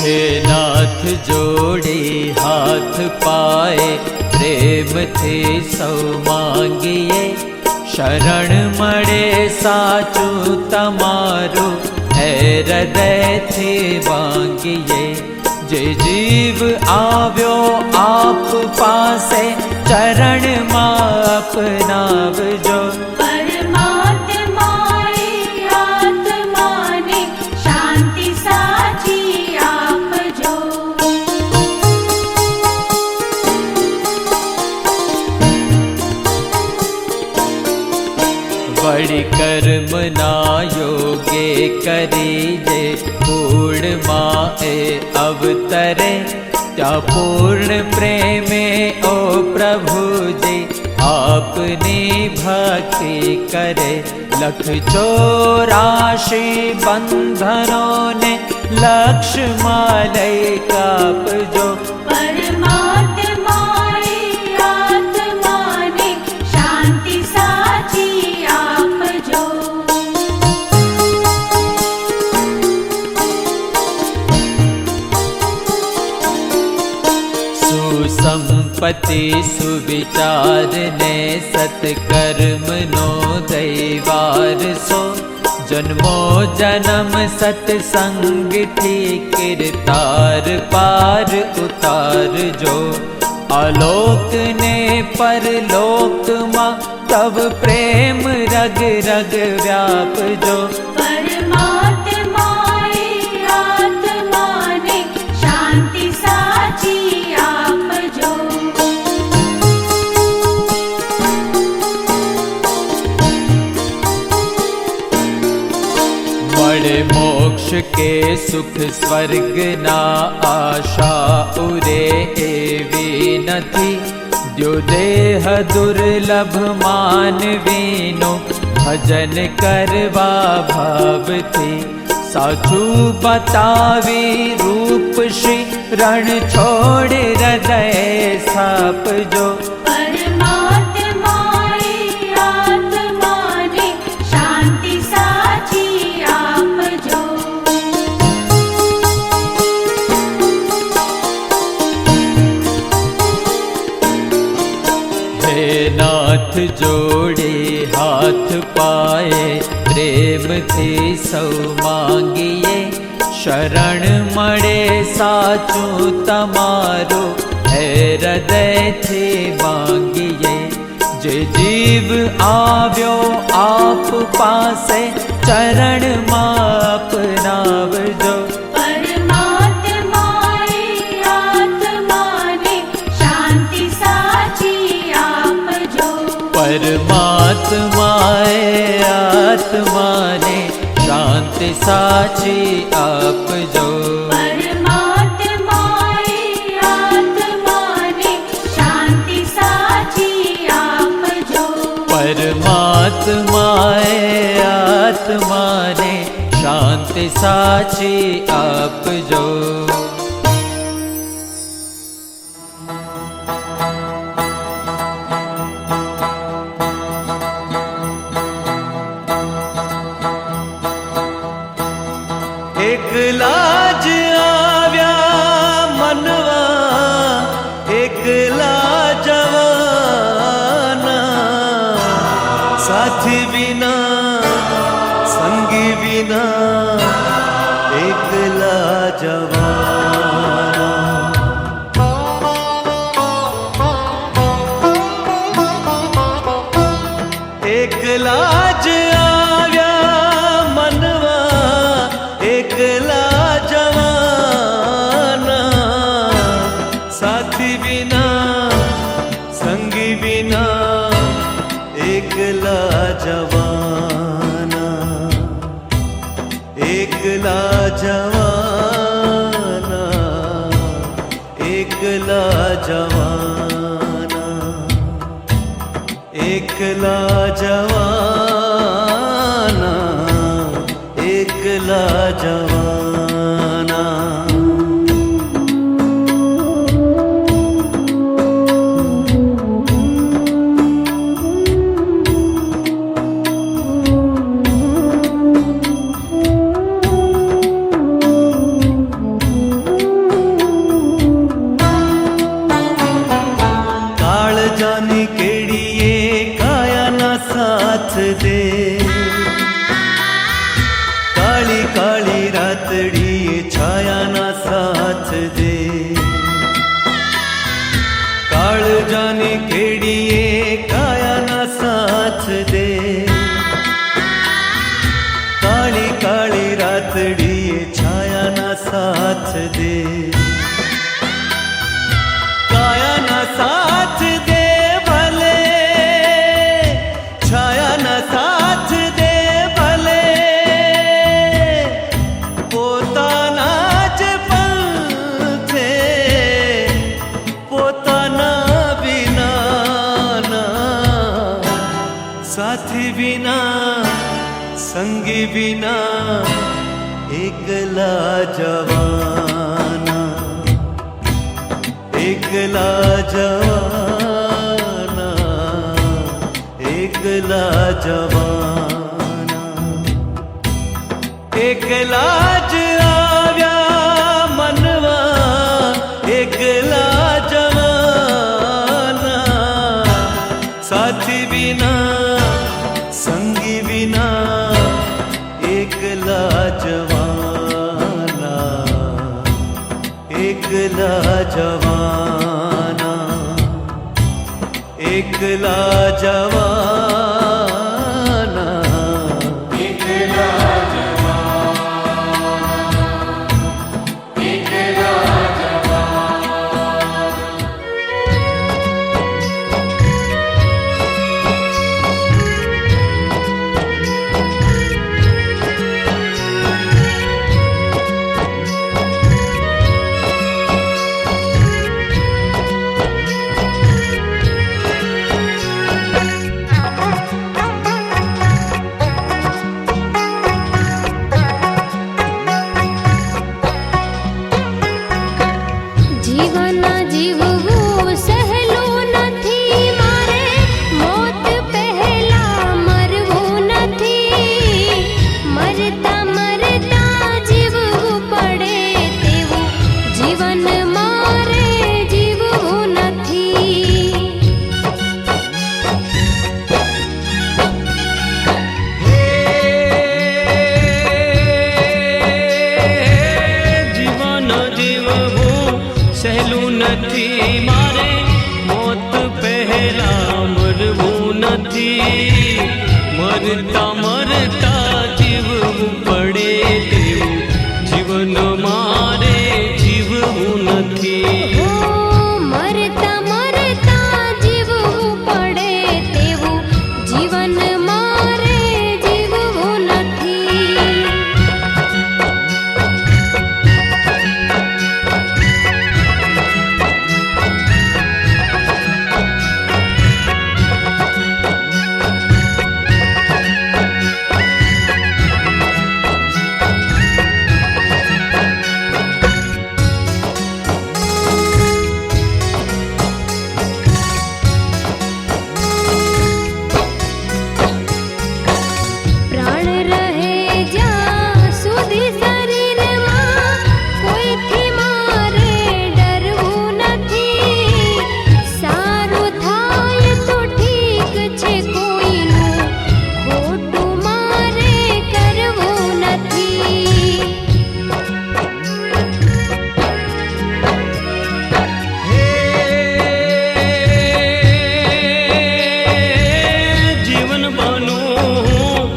हे नाथ जोड़े हाथ पाए, प्रेम थी सौ मांगिए। शरण मळे साचू तमारू, है हृदय थी मांगिए। जे जीव आव्यो आप पासे, चरण मां अपनावजो। बड़ी कर्म ना योगे करीजे, पूर्ण माए अवतरे। त्या पूर्ण प्रेमे ओ प्रभु जी, आपनी भक्ति करे। लख 84 बंधनों ने, लक्ष्य मालय कापजो। संपत्ति सुविचार ने, सत्कर्म नो दैवार सो। जन्मो जन्म सत्संग थी, किरतार पार उतार जो। आलोक ने परलोक मां, तब प्रेम रग रग व्याप जो। मोक्ष के सुख स्वर्ग ना आशा, उरे एवी नथी। द्यो देह दुर्लभ मानवीनो, भजन करवा भाव थी। साचू बतावी रूप श्री, रण छोड़ हृदय स्थापजो। नाथ जोड़े हाथ पाए, प्रेम थी सौ मांगिए। शरण मळे साचू तमारू, है हृदय थी मांगिए। जे जीव आव्यो आप पासे, चरण मां अपनावजो। परमात्माए आत्मा ने, शांति साची आपजो। परमात्माए आत्मा ने, शांति साची आपजो। परमात्माए आत्मा ने, शांति साची आपजो। लाज आव्या मनवा, एकला जवाना। साथी बिना संगी बिना, एकला जवाना। एकला आव्या मनवा, एकला जवाना। साथी बिना संगी बिना, एकला जवाना। एकला जवाना, एकला जवाना। एकला जवाना, एकला जवाना। સાથ દે, કાયાના સાથ દે ભલે, છાયાના સાથ દે ભલે, પોતાના જ પંથે પોતાના વિનાના, સાથી વિના સંગી વિના એકલા જવાના, એકલા જવાના, એકલા જવાના, એકલા જ આવ્યા મનવા, એકલા જવાના, સાથી વિના સંગી વિના એકલા જવાના, એકલા જવાના, એકલા જવાના, એકલા જીવન જીવવું સહેલું નથી મારે, મોત પહેલા મરવું નથી, મરતા મરતા જીવવું પડે તેવું જીવન મારે જીવવું નથી. જીવન જીવવું સહેલું નથી મારે, મોત પહેલા મરવું નથી, મરતા મરતા જીવવું પડે તેવું જીવન મારે જીવવું નથી. હો મરતા મરતા જીવવું પડે તેવું જીવન મારે જીવવું નથી. પ્રાણ રહે જ્યાં સુધી શરીરમાં કોઈથી મારે ડરવું નથી, સારું થાય તો ઠીક છે કોઈનું ખોટું મારે કરવું નથી. જીવન બનવું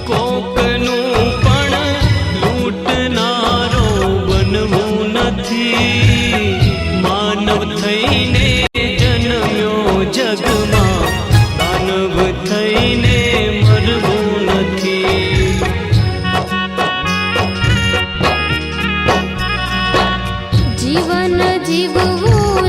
કોકનું પણ લૂંટનારો બનવું નથી, માનવ થઈને જન્મ્યો જગમાં, દાનવ થઈને મરવું નથી. જીવન જીવવું